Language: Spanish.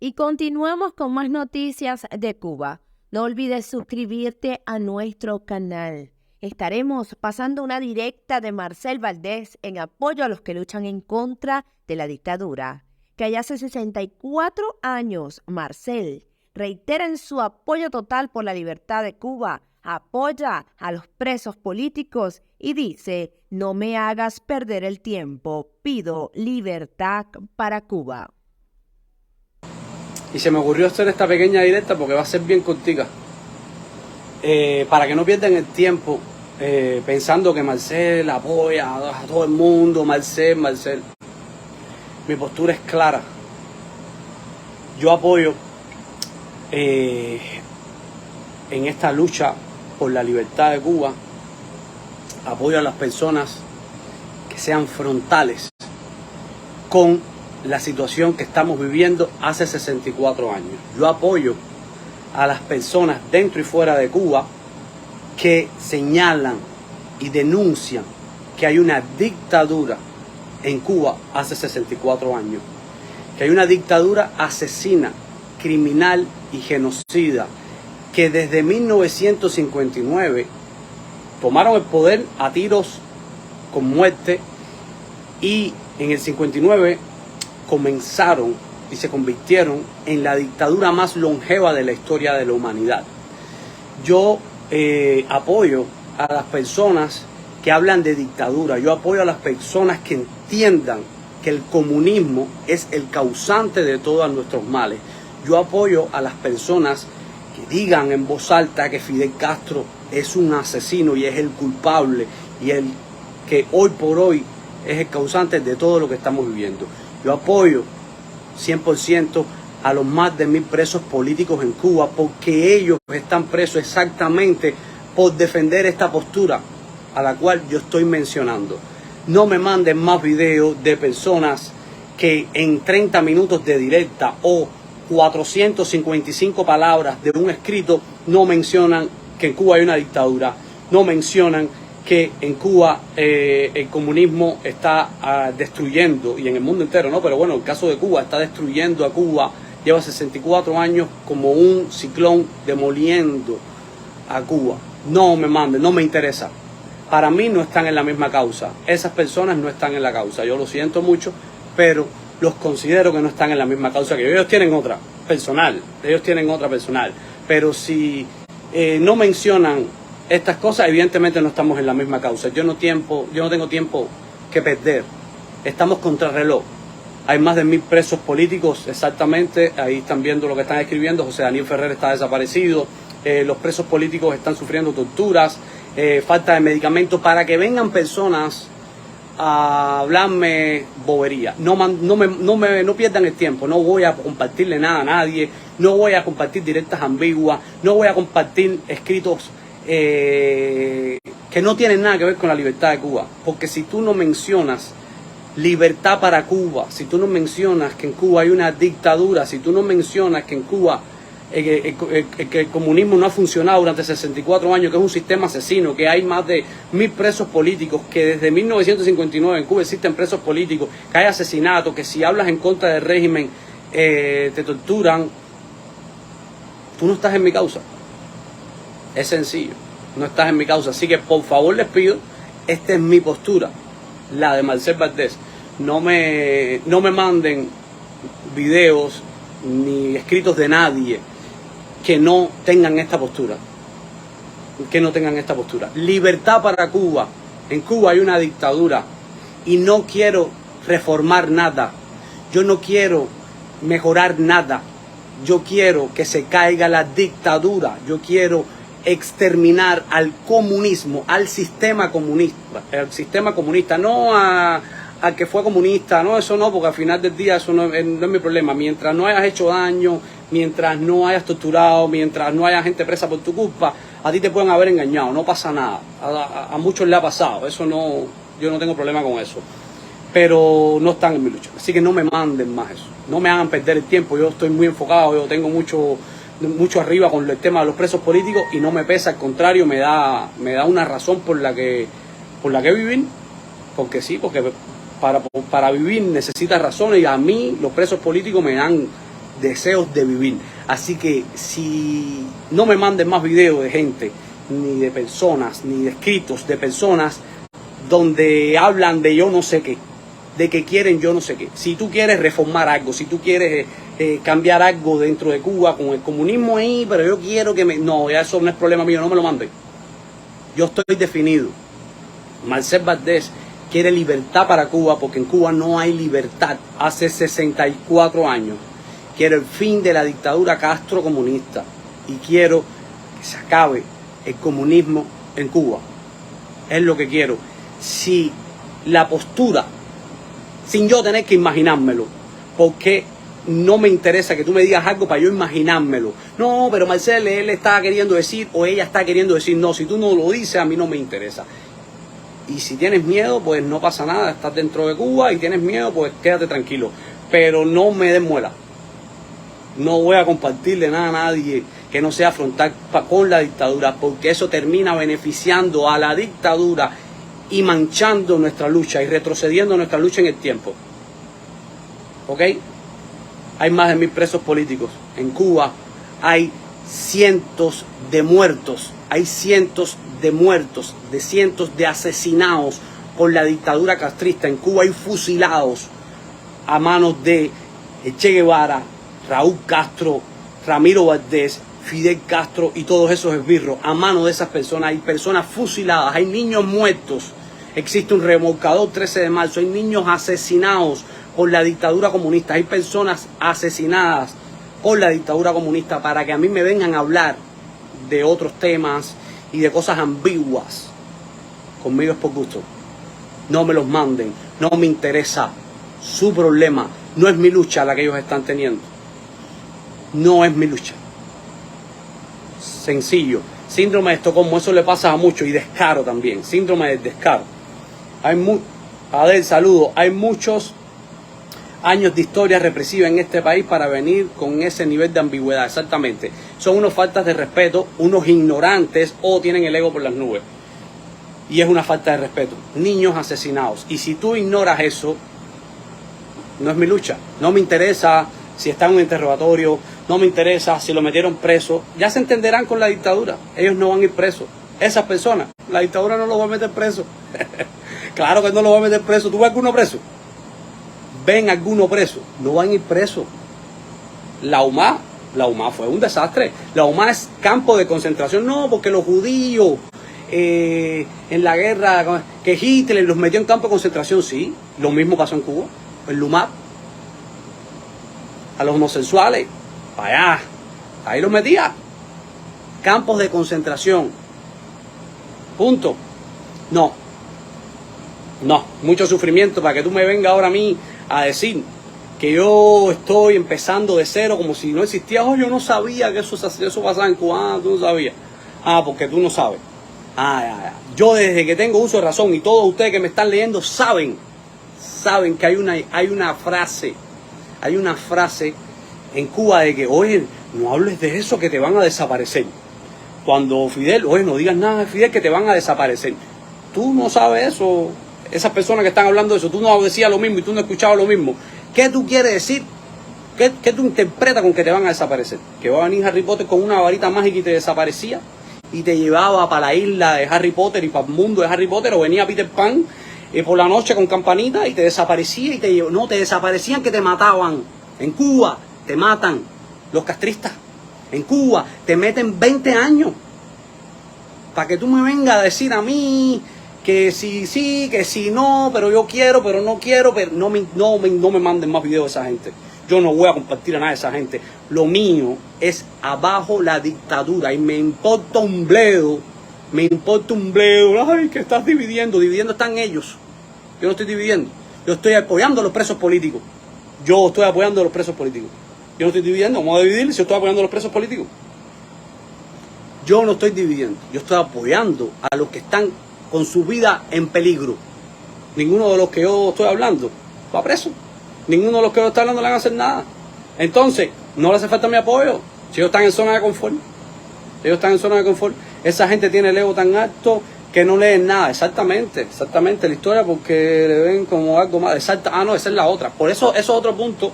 Y continuamos con más noticias de Cuba. No olvides suscribirte a nuestro canal. Estaremos pasando una directa de Marcel Valdés en apoyo a los que luchan en contra de la dictadura. Que ya hace 64 años, Marcel reitera en su apoyo total por la libertad de Cuba, apoya a los presos políticos y dice: no me hagas perder el tiempo, pido libertad para Cuba. Y se me ocurrió hacer esta pequeña directa porque va a ser bien cortica, para que no pierdan el tiempo pensando que Marcel apoya a todo el mundo. Marcel. Mi postura es clara. Yo apoyo en esta lucha por la libertad de Cuba, apoyo a las personas que sean frontales con la situación que estamos viviendo hace 64 años. Yo apoyo a las personas dentro y fuera de Cuba que señalan y denuncian que hay una dictadura en Cuba hace 64 años, que hay una dictadura asesina, criminal y genocida, que desde 1959 tomaron el poder a tiros con muerte y en el 59 comenzaron y se convirtieron en la dictadura más longeva de la historia de la humanidad. Yo apoyo a las personas que hablan de dictadura. Yo apoyo a las personas que entiendan que el comunismo es el causante de todos nuestros males. Yo apoyo a las personas que digan en voz alta que Fidel Castro es un asesino y es el culpable y el que hoy por hoy es el causante de todo lo que estamos viviendo. Yo apoyo 100% a los más de 1000 presos políticos en Cuba, porque ellos están presos exactamente por defender esta postura a la cual yo estoy mencionando. No me manden más videos de personas que en 30 minutos de directa o 455 palabras de un escrito no mencionan que en Cuba hay una dictadura, no mencionan que en Cuba el comunismo está destruyendo, y en el mundo entero, ¿no? Pero bueno, el caso de Cuba está destruyendo a Cuba, lleva 64 años como un ciclón demoliendo a Cuba. No me manden, no me interesa. Para mí no están en la misma causa. Esas personas no están en la causa. Yo lo siento mucho, pero los considero que no están en la misma causa que yo. Ellos tienen otra personal. Pero si no mencionan estas cosas, evidentemente no estamos en la misma causa. Yo no tengo tiempo que perder. Estamos contra el reloj. Hay más de 1000 presos políticos, exactamente. Ahí están viendo lo que están escribiendo. José Daniel Ferrer está desaparecido. Los presos políticos están sufriendo torturas, falta de medicamentos, para que vengan personas a hablarme bobería. No pierdan el tiempo. No voy a compartirle nada a nadie. No voy a compartir directas ambiguas. No voy a compartir escritos que no tienen nada que ver con la libertad de Cuba. Porque si tú no mencionas libertad para Cuba, si tú no mencionas que en Cuba hay una dictadura, si tú no mencionas que en Cuba que el comunismo no ha funcionado durante 64 años, que es un sistema asesino, que hay más de 1000 presos políticos, que desde 1959 en Cuba existen presos políticos, que hay asesinatos, que si hablas en contra del régimen te torturan, tú no estás en mi causa. Es sencillo, no estás en mi causa. Así que por favor les pido, esta es mi postura, la de Marcel Valdés. No me manden videos ni escritos de nadie que no tengan esta postura. Libertad para Cuba. En Cuba hay una dictadura y no quiero reformar nada. Yo no quiero mejorar nada. Yo quiero que se caiga la dictadura. Yo quiero exterminar al comunismo, al sistema comunista, no al que fue comunista, no, eso no, porque al final del día eso no es mi problema. Mientras no hayas hecho daño, mientras no hayas torturado, mientras no haya gente presa por tu culpa, a ti te pueden haber engañado, no pasa nada. A muchos le ha pasado, eso no, yo no tengo problema con eso. Pero no están en mi lucha, así que no me manden más eso, no me hagan perder el tiempo. Yo estoy muy enfocado, yo tengo mucho arriba con el tema de los presos políticos y no me pesa, al contrario, me da una razón por la que vivir, porque sí, porque para vivir necesitas razones, y a mí los presos políticos me dan deseos de vivir. Así que si no me manden más videos de gente, ni de personas, ni de escritos de personas donde hablan de yo no sé qué, de que quieren yo no sé qué. Si tú quieres reformar algo, si tú quieres cambiar algo dentro de Cuba con el comunismo ahí, pero yo quiero que me... No, ya eso no es problema mío, no me lo manden. Yo estoy definido. Marcel Valdés quiere libertad para Cuba porque en Cuba no hay libertad hace 64 años. Quiero el fin de la dictadura Castro comunista y quiero que se acabe el comunismo en Cuba. Es lo que quiero. Si la postura, sin yo tener que imaginármelo, porque no me interesa que tú me digas algo para yo imaginármelo. No, pero Marcel, él está queriendo decir o ella está queriendo decir. No, si tú no lo dices, a mí no me interesa. Y si tienes miedo, pues no pasa nada, estás dentro de Cuba y tienes miedo, pues quédate tranquilo. Pero no me des muela. No voy a compartirle nada a nadie que no sea afrontar con la dictadura, porque eso termina beneficiando a la dictadura y manchando nuestra lucha y retrocediendo nuestra lucha en el tiempo. ¿Ok? Hay más de 1000 presos políticos. En Cuba hay cientos de muertos. Hay cientos de muertos, de cientos de asesinados por la dictadura castrista. En Cuba hay fusilados a manos de Che Guevara, Raúl Castro, Ramiro Valdés, Fidel Castro y todos esos esbirros. A manos de esas personas hay personas fusiladas, hay niños muertos. Existe un remolcador 13 de marzo, hay niños asesinados por la dictadura comunista, hay personas asesinadas por la dictadura comunista. Para que a mí me vengan a hablar de otros temas y de cosas ambiguas, conmigo es por gusto. No me los manden, no me interesa su problema, no es mi lucha la que ellos están teniendo. No es mi lucha. Sencillo. Síndrome de Estocolmo, eso le pasa a muchos, y descaro también, síndrome del descaro. Adel, saludo. Hay muchos años de historia represiva en este país para venir con ese nivel de ambigüedad. Exactamente. Son unos faltas de respeto, unos ignorantes o tienen el ego por las nubes. Y es una falta de respeto. Niños asesinados. Y si tú ignoras eso, no es mi lucha. No me interesa si está en un interrogatorio, no me interesa si lo metieron preso. Ya se entenderán con la dictadura. Ellos no van a ir presos. Esas personas, la dictadura no los va a meter preso. Claro que no los va a meter preso. ¿Tú ves alguno preso? ¿Ven alguno preso? No van a ir presos. La UMA fue un desastre. La UMA es campo de concentración. No, porque los judíos en la guerra, que Hitler los metió en campo de concentración. Sí, lo mismo pasó en Cuba. El UMA. A los homosexuales, para allá, ahí los metía. Campos de concentración. Punto. No, mucho sufrimiento para que tú me vengas ahora a mí a decir que yo estoy empezando de cero como si no existía. Oh, yo no sabía que eso pasaba en Cuba. Ah, tú no sabías. Ah, porque tú no sabes. Ya. Yo desde que tengo uso de razón y todos ustedes que me están leyendo saben que hay una frase en Cuba de que, oye, no hables de eso que te van a desaparecer. Cuando Fidel, oye, no digas nada de Fidel que te van a desaparecer. Tú no sabes eso. Esas personas que están hablando de eso, tú no decías lo mismo y tú no escuchabas lo mismo. ¿Qué tú quieres decir? ¿Qué tú interpretas con que te van a desaparecer? ¿Que va a venir Harry Potter con una varita mágica y te desaparecía? ¿Y te llevaba para la isla de Harry Potter y para el mundo de Harry Potter? ¿O venía Peter Pan por la noche con campanita y te desaparecía y te llevaba? No, te desaparecían, que te mataban. En Cuba te matan los castristas. En Cuba te meten 20 años. Para que tú me vengas a decir a mí que sí, que sí, no, pero yo quiero, pero no quiero, pero no me manden más videos de esa gente. Yo no voy a compartir a nada de esa gente. Lo mío es abajo la dictadura y me importa un bledo. Ay, que estás dividiendo. Dividiendo están ellos. Yo no estoy dividiendo. Yo estoy apoyando a los presos políticos. Yo no estoy dividiendo. ¿Cómo voy a dividir si yo estoy apoyando a los presos políticos? Yo no estoy dividiendo. Yo estoy apoyando a los que están con su vida en peligro. Ninguno de los que yo estoy hablando va preso. Ninguno de los que yo estoy hablando le van a hacer nada. Entonces, no le hace falta mi apoyo. Si ellos están en zona de confort. Esa gente tiene el ego tan alto que no leen nada. Exactamente la historia, porque le ven como algo más. No, esa es la otra. Por eso es otro punto